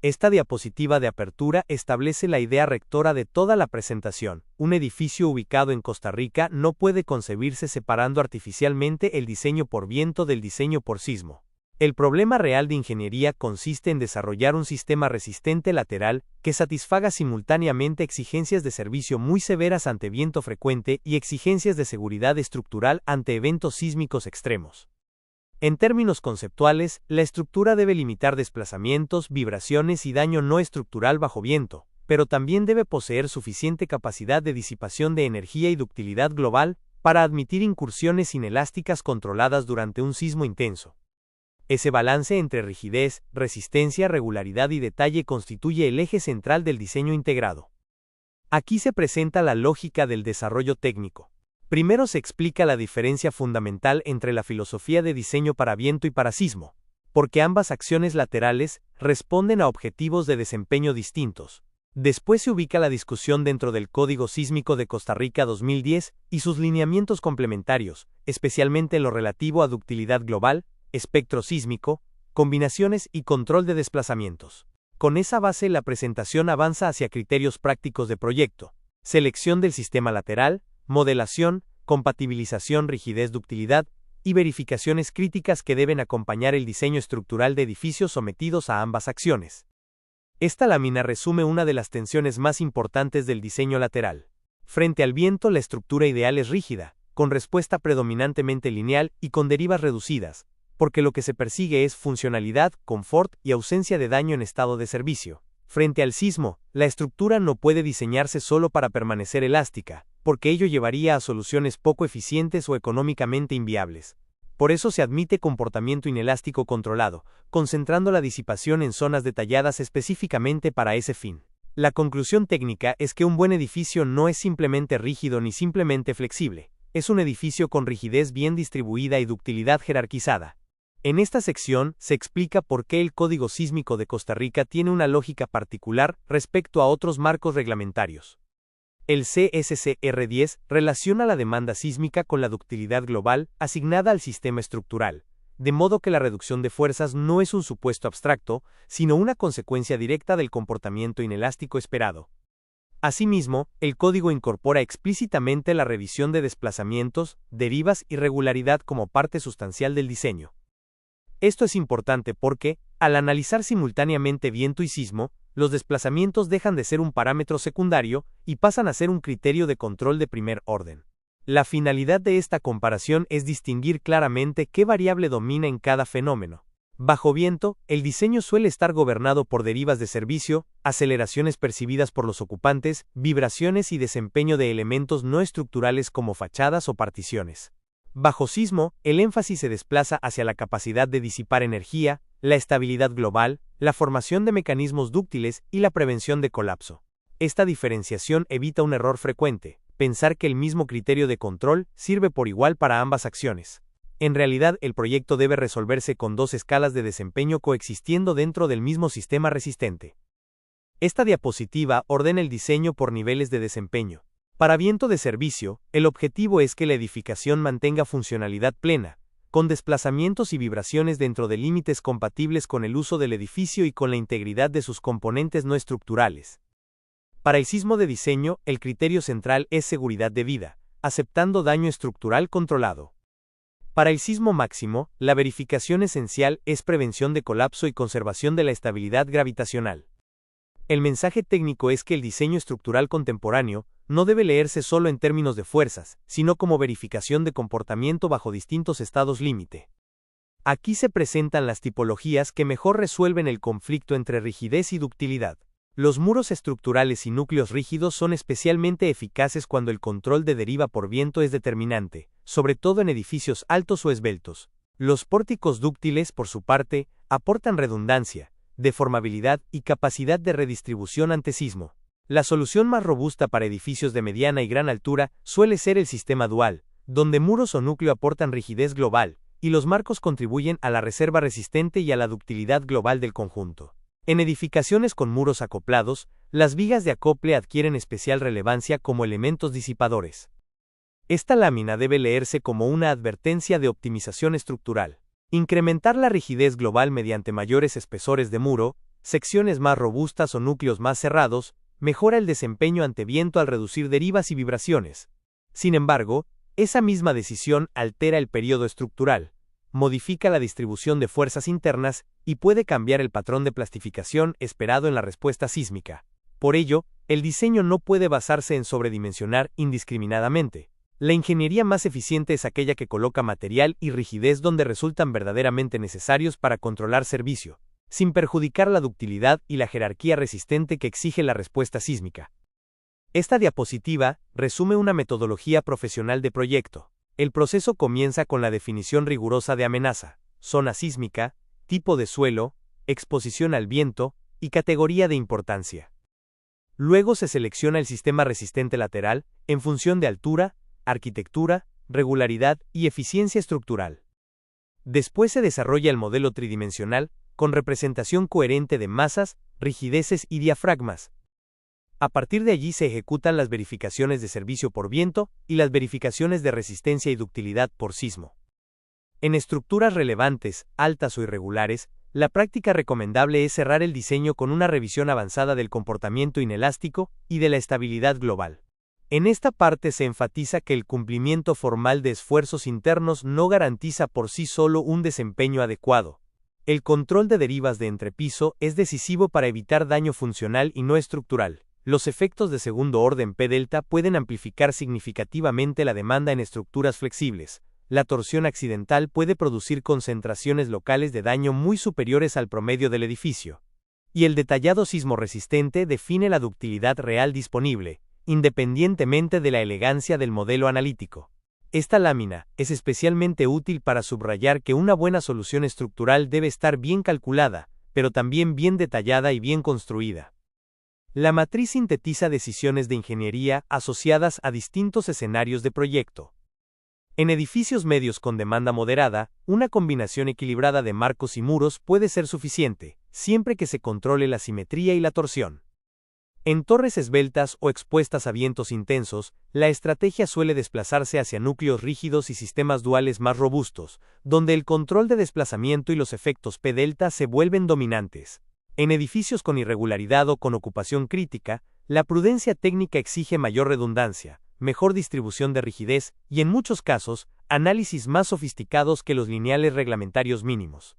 Esta diapositiva de apertura establece la idea rectora de toda la presentación. Un edificio ubicado en Costa Rica no puede concebirse separando artificialmente el diseño por viento del diseño por sismo. El problema real de ingeniería consiste en desarrollar un sistema resistente lateral que satisfaga simultáneamente exigencias de servicio muy severas ante viento frecuente y exigencias de seguridad estructural ante eventos sísmicos extremos. En términos conceptuales, la estructura debe limitar desplazamientos, vibraciones y daño no estructural bajo viento, pero también debe poseer suficiente capacidad de disipación de energía y ductilidad global para admitir incursiones inelásticas controladas durante un sismo intenso. Ese balance entre rigidez, resistencia, regularidad y detalle constituye el eje central del diseño integrado. Aquí se presenta la lógica del desarrollo técnico. Primero se explica la diferencia fundamental entre la filosofía de diseño para viento y para sismo, porque ambas acciones laterales responden a objetivos de desempeño distintos. Después se ubica la discusión dentro del Código Sísmico de Costa Rica 2010 y sus lineamientos complementarios, especialmente en lo relativo a ductilidad global, espectro sísmico, combinaciones y control de desplazamientos. Con esa base la presentación avanza hacia criterios prácticos de proyecto, selección del sistema lateral, modelación, compatibilización, rigidez, ductilidad y verificaciones críticas que deben acompañar el diseño estructural de edificios sometidos a ambas acciones. Esta lámina resume una de las tensiones más importantes del diseño lateral. Frente al viento, la estructura ideal es rígida, con respuesta predominantemente lineal y con derivas reducidas, porque lo que se persigue es funcionalidad, confort y ausencia de daño en estado de servicio. Frente al sismo, la estructura no puede diseñarse solo para permanecer elástica, porque ello llevaría a soluciones poco eficientes o económicamente inviables. Por eso se admite comportamiento inelástico controlado, concentrando la disipación en zonas detalladas específicamente para ese fin. La conclusión técnica es que un buen edificio no es simplemente rígido ni simplemente flexible, es un edificio con rigidez bien distribuida y ductilidad jerarquizada. En esta sección se explica por qué el Código Sísmico de Costa Rica tiene una lógica particular respecto a otros marcos reglamentarios. El CSCR10 relaciona la demanda sísmica con la ductilidad global asignada al sistema estructural, de modo que la reducción de fuerzas no es un supuesto abstracto, sino una consecuencia directa del comportamiento inelástico esperado. Asimismo, el código incorpora explícitamente la revisión de desplazamientos, derivas y regularidad como parte sustancial del diseño. Esto es importante porque, al analizar simultáneamente viento y sismo, los desplazamientos dejan de ser un parámetro secundario y pasan a ser un criterio de control de primer orden. La finalidad de esta comparación es distinguir claramente qué variable domina en cada fenómeno. Bajo viento, el diseño suele estar gobernado por derivas de servicio, aceleraciones percibidas por los ocupantes, vibraciones y desempeño de elementos no estructurales como fachadas o particiones. Bajo sismo, el énfasis se desplaza hacia la capacidad de disipar energía, la estabilidad global, la formación de mecanismos dúctiles y la prevención de colapso. Esta diferenciación evita un error frecuente, pensar que el mismo criterio de control sirve por igual para ambas acciones. En realidad, el proyecto debe resolverse con dos escalas de desempeño coexistiendo dentro del mismo sistema resistente. Esta diapositiva ordena el diseño por niveles de desempeño. Para viento de servicio, el objetivo es que la edificación mantenga funcionalidad plena, con desplazamientos y vibraciones dentro de límites compatibles con el uso del edificio y con la integridad de sus componentes no estructurales. Para el sismo de diseño, el criterio central es seguridad de vida, aceptando daño estructural controlado. Para el sismo máximo, la verificación esencial es prevención de colapso y conservación de la estabilidad gravitacional. El mensaje técnico es que el diseño estructural contemporáneo no debe leerse solo en términos de fuerzas, sino como verificación de comportamiento bajo distintos estados límite. Aquí se presentan las tipologías que mejor resuelven el conflicto entre rigidez y ductilidad. Los muros estructurales y núcleos rígidos son especialmente eficaces cuando el control de deriva por viento es determinante, sobre todo en edificios altos o esbeltos. Los pórticos dúctiles, por su parte, aportan redundancia, deformabilidad y capacidad de redistribución ante sismo. La solución más robusta para edificios de mediana y gran altura suele ser el sistema dual, donde muros o núcleo aportan rigidez global, y los marcos contribuyen a la reserva resistente y a la ductilidad global del conjunto. En edificaciones con muros acoplados, las vigas de acople adquieren especial relevancia como elementos disipadores. Esta lámina debe leerse como una advertencia de optimización estructural. Incrementar la rigidez global mediante mayores espesores de muro, Secciones más robustas o núcleos más cerrados, mejora el desempeño ante viento al reducir derivas y vibraciones. Sin embargo, esa misma decisión altera el período estructural, modifica la distribución de fuerzas internas y puede cambiar el patrón de plastificación esperado en la respuesta sísmica. Por ello, el diseño no puede basarse en sobredimensionar indiscriminadamente. La ingeniería más eficiente es aquella que coloca material y rigidez donde resultan verdaderamente necesarios para controlar servicio, sin perjudicar la ductilidad y la jerarquía resistente que exige la respuesta sísmica. Esta diapositiva resume una metodología profesional de proyecto. El proceso comienza con la definición rigurosa de amenaza, zona sísmica, tipo de suelo, exposición al viento y categoría de importancia. Luego se selecciona el sistema resistente lateral en función de altura, arquitectura, regularidad y eficiencia estructural. Después se desarrolla el modelo tridimensional con representación coherente de masas, rigideces y diafragmas. A partir de allí se ejecutan las verificaciones de servicio por viento y las verificaciones de resistencia y ductilidad por sismo. En estructuras relevantes, altas o irregulares, la práctica recomendable es cerrar el diseño con una revisión avanzada del comportamiento inelástico y de la estabilidad global. En esta parte se enfatiza que el cumplimiento formal de esfuerzos internos no garantiza por sí solo un desempeño adecuado. El control de derivas de entrepiso es decisivo para evitar daño funcional y no estructural. Los efectos de segundo orden P-delta pueden amplificar significativamente la demanda en estructuras flexibles. La torsión accidental puede producir concentraciones locales de daño muy superiores al promedio del edificio. Y el detallado sismo resistente define la ductilidad real disponible, independientemente de la elegancia del modelo analítico. Esta lámina es especialmente útil para subrayar que una buena solución estructural debe estar bien calculada, pero también bien detallada y bien construida. La matriz sintetiza decisiones de ingeniería asociadas a distintos escenarios de proyecto. En edificios medios con demanda moderada, una combinación equilibrada de marcos y muros puede ser suficiente, siempre que se controle la simetría y la torsión. En torres esbeltas o expuestas a vientos intensos, la estrategia suele desplazarse hacia núcleos rígidos y sistemas duales más robustos, donde el control de desplazamiento y los efectos P-delta se vuelven dominantes. En edificios con irregularidad o con ocupación crítica, la prudencia técnica exige mayor redundancia, mejor distribución de rigidez y, en muchos casos, análisis más sofisticados que los lineales reglamentarios mínimos.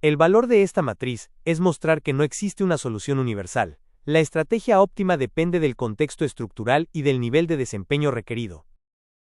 El valor de esta matriz es mostrar que no existe una solución universal. La estrategia óptima depende del contexto estructural y del nivel de desempeño requerido.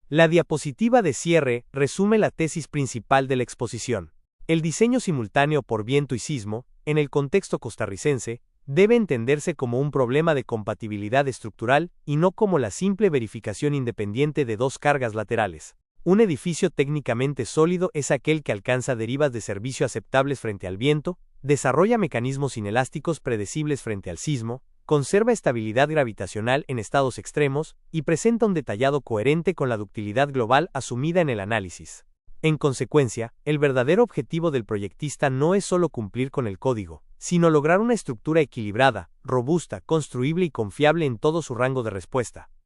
La diapositiva de cierre resume la tesis principal de la exposición. El diseño simultáneo por viento y sismo, en el contexto costarricense, debe entenderse como un problema de compatibilidad estructural y no como la simple verificación independiente de dos cargas laterales. Un edificio técnicamente sólido es aquel que alcanza derivas de servicio aceptables frente al viento, desarrolla mecanismos inelásticos predecibles frente al sismo, conserva estabilidad gravitacional en estados extremos y presenta un detallado coherente con la ductilidad global asumida en el análisis. En consecuencia, el verdadero objetivo del proyectista no es solo cumplir con el código, sino lograr una estructura equilibrada, robusta, construible y confiable en todo su rango de respuesta.